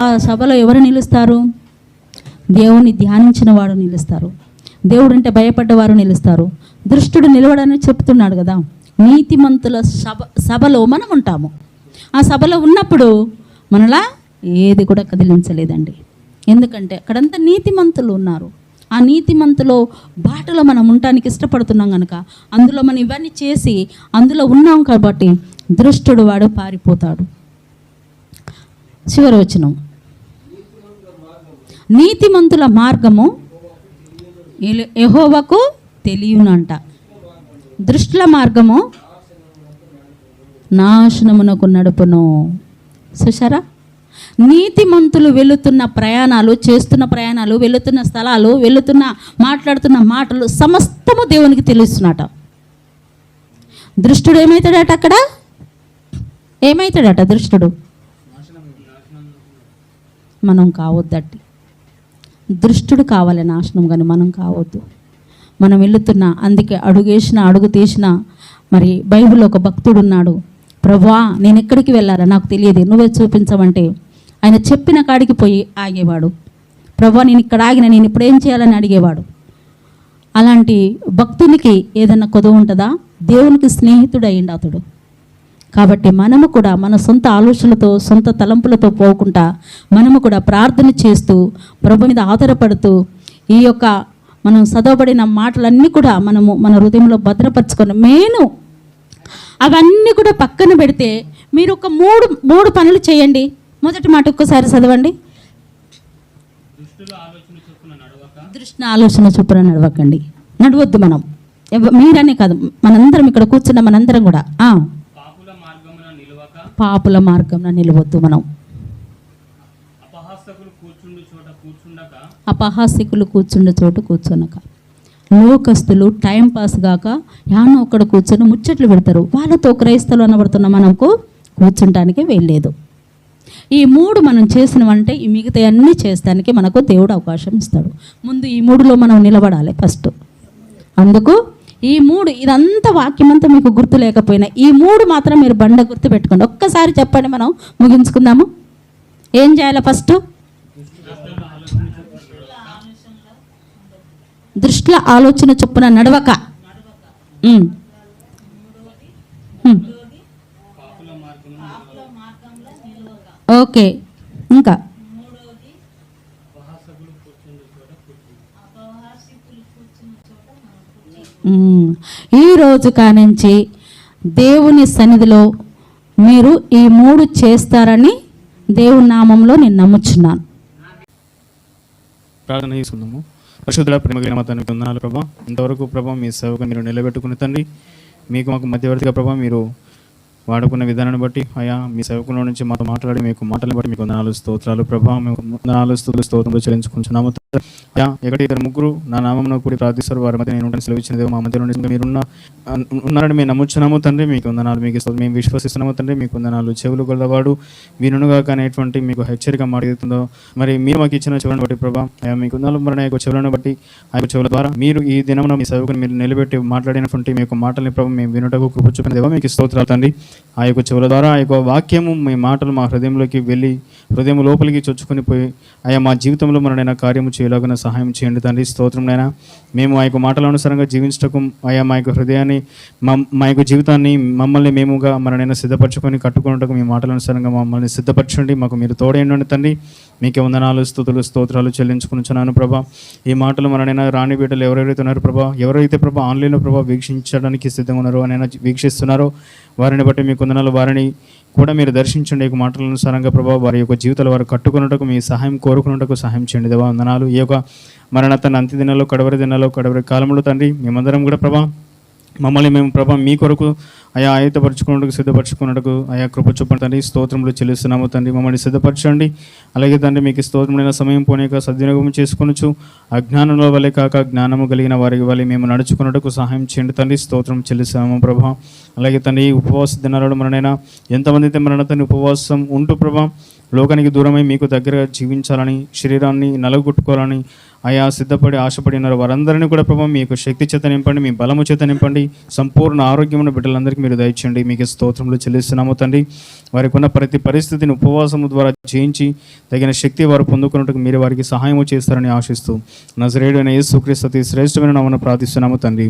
ఆ సభలో ఎవరు నిలుస్తారు? దేవుని ధ్యానించిన వాడు నిలుస్తారు, దేవుడు అంటే భయపడ్డవారు నిలుస్తారు. దుష్టుడు నిలవడని చెప్తున్నాడు కదా. నీతిమంతుల సభలో మనం ఉంటాము. ఆ సభలో ఉన్నప్పుడు మనలా ఏది కూడా కదిలించలేదండి. ఎందుకంటే అక్కడంతా నీతిమంతులు ఉన్నారు. ఆ నీతిమంతులో బాటలో మనం ఉండటానికి ఇష్టపడుతున్నాం కనుక అందులో మనం ఇవన్నీ చేసి అందులో ఉన్నాం కాబట్టి దుష్టుడు వాడు పారిపోతాడు. చివరి వచనం, నీతిమంతుల మార్గము యెహోవాకు తెలియనంట, దుష్టుల మార్గము నాశనమునకు నడుపును. చూశారా? నీతిమంతులు వెళుతున్న ప్రయాణాలు, చేస్తున్న ప్రయాణాలు, వెళుతున్న స్థలాలు, మాట్లాడుతున్న మాటలు సమస్తము దేవునికి తెలుస్తున్నట. దుష్టుడు ఏమవుతాడట? అక్కడ ఏమవుతాడట దుష్టుడు? మనం కావద్దట్టి. దుష్టుడు కావాలి నాశనం, కానీ మనం కావద్దు. మనం వెళుతున్నా, అందుకే అడుగు తీసిన మరి బైబిల్లో ఒక భక్తుడు ఉన్నాడు. ప్రభువా, నేను ఎక్కడికి వెళ్ళారా నాకు తెలియదు, నువ్వే చూపించమంటే ఆయన చెప్పిన కాడికి పోయి ఆగేవాడు. ప్రభువా, నేను ఇక్కడ ఆగిన, నేను ఇప్పుడు ఏం చేయాలని అడిగేవాడు. అలాంటి భక్తునికి ఏదన్నా కొదవ ఉంటుందా? దేవునికి స్నేహితుడు అయ్యిండు అతడు. కాబట్టి మనము కూడా మన సొంత ఆలోచనలతో, సొంత తలంపులతో పోకుండా మనము కూడా ప్రార్థన చేస్తూ ప్రభు మీద ఆధారపడుతూ ఈ యొక్క మనం చదవబడిన మాటలన్నీ కూడా మనము మన హృదయంలో భద్రపరచుకొని మెయిన్ అవన్నీ కూడా పక్కన పెడితే మీరు ఒక మూడు పనులు చేయండి. మొదటి మాట ఒక్కసారి చదవండి. దృష్టి ఆలోచన చొప్పున నడవకండి. నడవద్దు. మనం మీరనే కాదు, మనందరం ఇక్కడ కూర్చున్న మనందరం కూడా పాపుల మార్గంలో నిలవద్దు. మనం అపహాస్యకులు కూర్చుండే చోట కూర్చోనక, లోకస్తులు టైం పాస్ కాక యానో ఒక్కడ కూర్చొని ముచ్చట్లు పెడతారు, వాళ్ళతో క్రైస్తవులు అనబడుతున్న మనకు కూర్చుంటానికి వెళ్ళలేదు. ఈ మూడు మనం చేసినవంటే ఈ మిగతా అన్నీ చేస్తానికి మనకు దేవుడు అవకాశం ఇస్తాడు. ముందు ఈ మూడులో మనం నిలబడాలి ఫస్ట్. అందుకు ఈ మూడు, ఇదంతా వాక్యమంతా మీకు గుర్తు లేకపోయినా ఈ మూడు మాత్రం మీరు బండ గుర్తు పెట్టుకోండి. ఒక్కసారి చెప్పండి, మనం ముగించుకుందాము. ఏం చేయాలి? ఫస్ట్ దృష్టిల ఆలోచన చొప్పున నడవక. ఓకే, ఇంకా ఈ రోజు కానించి దేవుని సన్నిధిలో మీరు ఈ మూడు చేస్తారని దేవుని నామంలో నేను నమ్ముచున్నాను. ప్రార్థన చేసుకుందాము. పరిశుద్ధుల ప్రేమ కలిగిన మా తండ్రి, వందనాలు ప్రభా. ఇంతవరకు ప్రభా మీ సేవకు మీరు నిలబెట్టుకుని తండ్రి, మీకు మాకు మధ్యవర్తిగా ప్రభా మీరు వాడుకున్న విధానాన్ని బట్టి అయా మీ సేవకుల నుంచి మాతో మాట్లాడి మీకు మాటలను బట్టి మీకు వందనాలు, స్తోత్రాలు ప్రభా. మేము వందనాలు, స్తుతులు, స్తోత్రములు చెల్లించుకుంటున్నాము. అయా, ఎక్కడి ఇద్దరు ముగ్గురు నా నామమున కూడి ప్రార్థిస్తారు, వారి మధ్య నేను ఉంటాను సెలవిచ్చిన దేవు. మా మధ్య నుండి మీరు ఉన్నారని మేము నమ్ముచున్నాము తండ్రి. మీకు వందనాలు, మీకు మేము విశ్వసిస్తున్నాము తండ్రి. మీకు వందనాలు. చెవులు గలవాడు వీనుగా కానేటువంటి మీకు హెచ్చరిక మాట్లాడుతుందో మరి మీరు మాకు ఇచ్చిన చెవులను బట్టి ప్రభా అయా మీకు వందనాలు. మరి ఆ యొక్క చెవులను బట్టి ఆ యొక్క చెవుల ద్వారా మీరు ఈ దినమున మీ సేవకుని మీరు నిలబెట్టి మాట్లాడినటువంటి మీ యొక్క మాటల్ని ప్రభావ మేము వినుటకు కృప చూపిన దేవా మీకు స్తోత్రాలు తండ్రి. ఆ యొక్క చెవుల ద్వారా ఆ యొక్క వాక్యము మీ మాటలు మా హృదయంలోకి వెళ్ళి హృదయం లోపలికి చొచ్చుకొని పోయి ఆయా మా జీవితంలో మననైనా కార్యము చేయలాగా సహాయం చేయండి తండ్రి. స్తోత్రంనైనా మేము ఆ యొక్క మాటల అనుసారంగా జీవించటకు ఆయా మా యొక్క హృదయాన్ని మా యొక్క జీవితాన్ని మమ్మల్ని మేముగా మననైనా సిద్ధపరచుకొని కట్టుకున్నటకు మీ మాటల అనుసారంగా మమ్మల్ని సిద్ధపరచండి. మాకు మీరు తోడైండి తండ్రి. మీకే వందనాలు, స్తుతులు, స్తోత్రాలు చెల్లించుకున్నాను ప్రభా. ఈ మాటలు మననైనా రాణి బిడ్డలు ఎవరెవరైతే ఉన్నారో ప్రభా, ఎవరైతే ప్రభా ఆన్లైన్లో ప్రభా వీక్షించడానికి సిద్ధంగా ఉన్నారో అనైనా వీక్షిస్తున్నారో వారిని బట్టి మీకు వందనాలు. వారిని కూడా మీరు దర్శించండి. ఈ మాటల అనుసారంగా ప్రభావ వారి యొక్క జీవితాలు వారు కట్టుకున్నటకు మీ సహాయం కోరుకున్నటకు సహాయం చేయండి దేవా. వందనాలు. ఈ యొక్క మరణతన అంత్య దినాల్లో కడవరి దినాల్లో కడవరి కాలంలో తండ్రి మేమందరం కూడా ప్రభా మమ్మల్ని మేము ప్రభా మీ కొరకు అయా ఆయుధపరచుకున్నట్టుకు సిద్ధపరచుకున్నట్టుకు అయా కృప చూపండి తండ్రి. స్తోత్రములు చెల్లిస్తున్నాము తండ్రి. మమ్మల్ని సిద్ధపరచండి. అలాగే తండ్రి మీకు స్తోత్రమైన సమయం పోనీక సద్వినియోగం చేసుకొనొచ్చు. అజ్ఞానంలో వలె కాక జ్ఞానము కలిగిన వారికి వలె మేము నడుచుకున్నట్టుకు సహాయం చేయండి తండ్రి. స్తోత్రం చెల్లిస్తున్నాము ప్రభా. అలాగే తండ్రి ఉపవాస దినాలలో మననైనా ఎంతమంది అయితే మన తండ్రి ఉపవాసం ఉంటూ ప్రభా లోకానికి దూరమై మీకు దగ్గరగా జీవించాలని, శరీరాన్ని నలగొట్టుకోవాలని, అయా సిద్ధపడి ఆశపడి ఉన్నారు వారందరినీ కూడా ప్రభావ మీ యొక్క శక్తి చేత నింపండి, మీ బలము చేత నింపండి, సంపూర్ణ ఆరోగ్యమున్న బిడ్డలందరికీ మీరు దయచేయండి. మీకు స్తోత్రములు చెల్లిస్తున్నాము తండ్రి. వారికి ఉన్న ప్రతి పరిస్థితిని ఉపవాసము ద్వారా జయించి తగిన శక్తి వారు పొందుకున్నట్టుకు మీరు వారికి సహాయము చేస్తారని ఆశిస్తూ నజరేయుడైన యేసుక్రీస్తు అతి శ్రేష్టమైన నామమున ప్రార్థిస్తున్నాము తండ్రి.